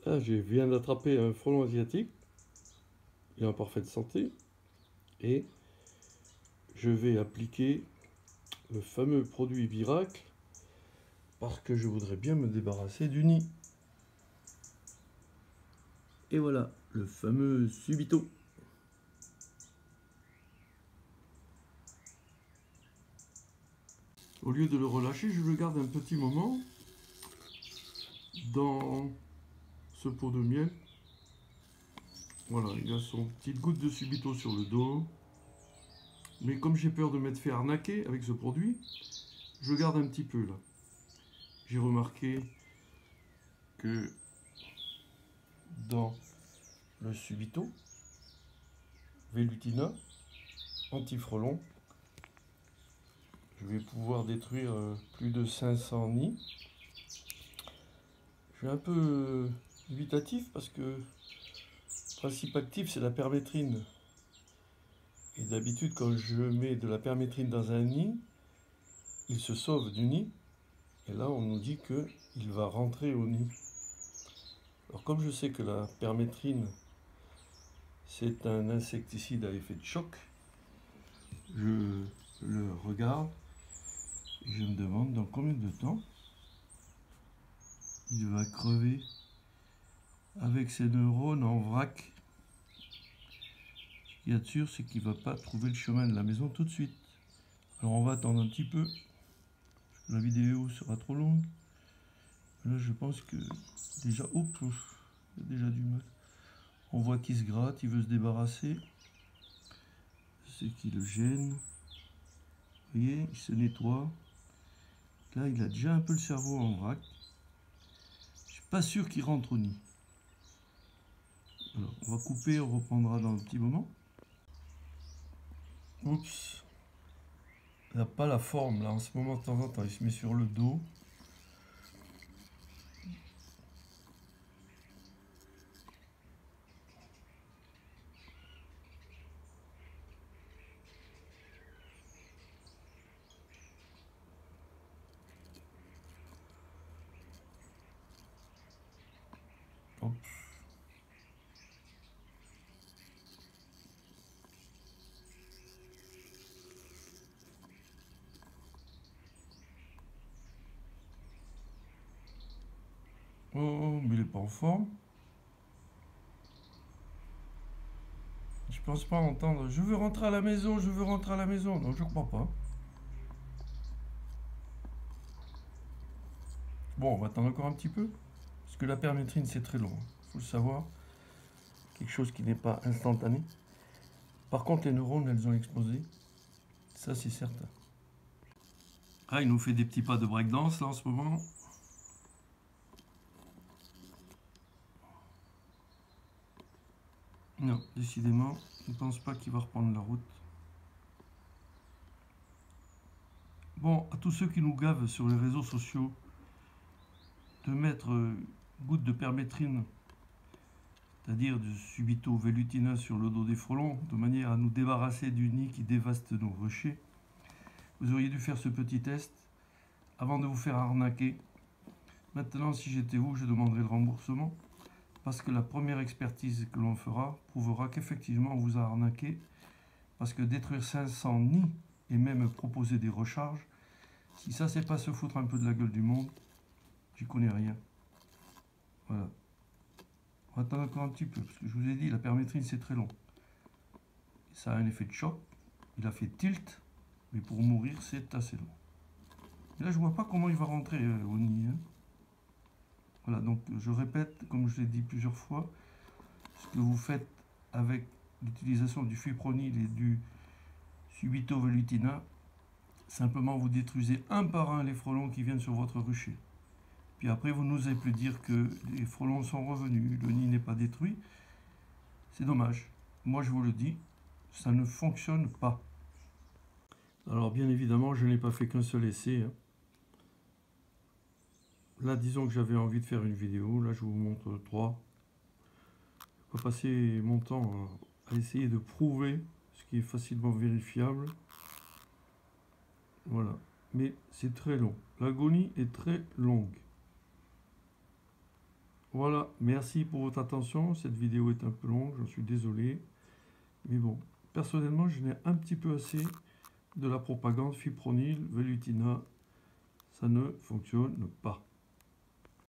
Là, je viens d'attraper un frelon asiatique. Il est en parfaite santé. Et je vais appliquer le fameux produit miracle parce que je voudrais bien me débarrasser du nid. Et voilà, le fameux Subito. Au lieu de le relâcher, je le garde un petit moment dans ce pot de miel. Voilà, il a son petite goutte de Subito sur le dos. Mais comme j'ai peur de m'être fait arnaquer avec ce produit, je le garde un petit peu là. J'ai remarqué que dans le Subito, Velutina, anti-frelon, je vais pouvoir détruire plus de 500 nids. Je suis un peu dubitatif parce que le principe actif c'est la permétrine. Et d'habitude quand je mets de la permétrine dans un nid, il se sauve du nid. Et là on nous dit qu'il va rentrer au nid. Alors comme je sais que la permétrine c'est un insecticide à effet de choc, je le regarde et je me demande dans combien de temps il va crever avec ses neurones en vrac. Ce qu'il y a de sûr, c'est qu'il ne va pas trouver le chemin de la maison tout de suite. Alors on va attendre un petit peu, parce que la vidéo sera trop longue. Là je pense que déjà, oups, il y a déjà du mal. On voit qu'il se gratte, il veut se débarrasser. C'est qui le gêne. Vous voyez, il se nettoie. Là il a déjà un peu le cerveau en vrac. Je suis pas sûr qu'il rentre au nid. Alors on va couper, on reprendra dans un petit moment. Oups. Il n'a pas la forme là, en ce moment de temps en temps il se met sur le dos. Hop. Oh, mais il est pas en forme. Je pense pas entendre. Je veux rentrer à la maison, je veux rentrer à la maison. Non, je crois pas. Bon, on va attendre encore un petit peu. Parce que la permétrine, c'est très long. Il faut le savoir. Quelque chose qui n'est pas instantané. Par contre, les neurones, elles ont explosé. Ça, c'est certain. Ah, il nous fait des petits pas de breakdance là en ce moment. Non, décidément, je ne pense pas qu'il va reprendre la route. Bon, à tous ceux qui nous gavent sur les réseaux sociaux, de mettre gouttes de permétrine, c'est-à-dire du Subito Velutina sur le dos des frelons, de manière à nous débarrasser du nid qui dévaste nos ruchers. Vous auriez dû faire ce petit test avant de vous faire arnaquer. Maintenant, si j'étais vous, je demanderais le remboursement parce que la première expertise que l'on fera prouvera qu'effectivement on vous a arnaqué, parce que détruire 500 nids et même proposer des recharges, si ça c'est pas se foutre un peu de la gueule du monde, j'y connais rien. Voilà. On va attendre encore un petit peu, parce que je vous ai dit, la permétrine c'est très long. Ça a un effet de choc, il a fait tilt, mais pour mourir c'est assez long. Et là je vois pas comment il va rentrer au nid. Hein. Voilà, donc je répète, comme je l'ai dit plusieurs fois, ce que vous faites avec l'utilisation du fipronil et du Subito Velutina, simplement vous détruisez un par un les frelons qui viennent sur votre rucher. Puis après vous n'osez plus dire que les frelons sont revenus, le nid n'est pas détruit. C'est dommage. Moi je vous le dis, ça ne fonctionne pas. Alors bien évidemment je n'ai pas fait qu'un seul essai. Hein. Là disons que j'avais envie de faire une vidéo, là je vous montre 3. Je vais passer mon temps à essayer de prouver ce qui est facilement vérifiable. Voilà. Mais c'est très long. L'agonie est très longue. Voilà, merci pour votre attention. Cette vidéo est un peu longue, j'en suis désolé. Mais bon, personnellement, je n'ai un petit peu assez de la propagande fipronil, velutina. Ça ne fonctionne pas.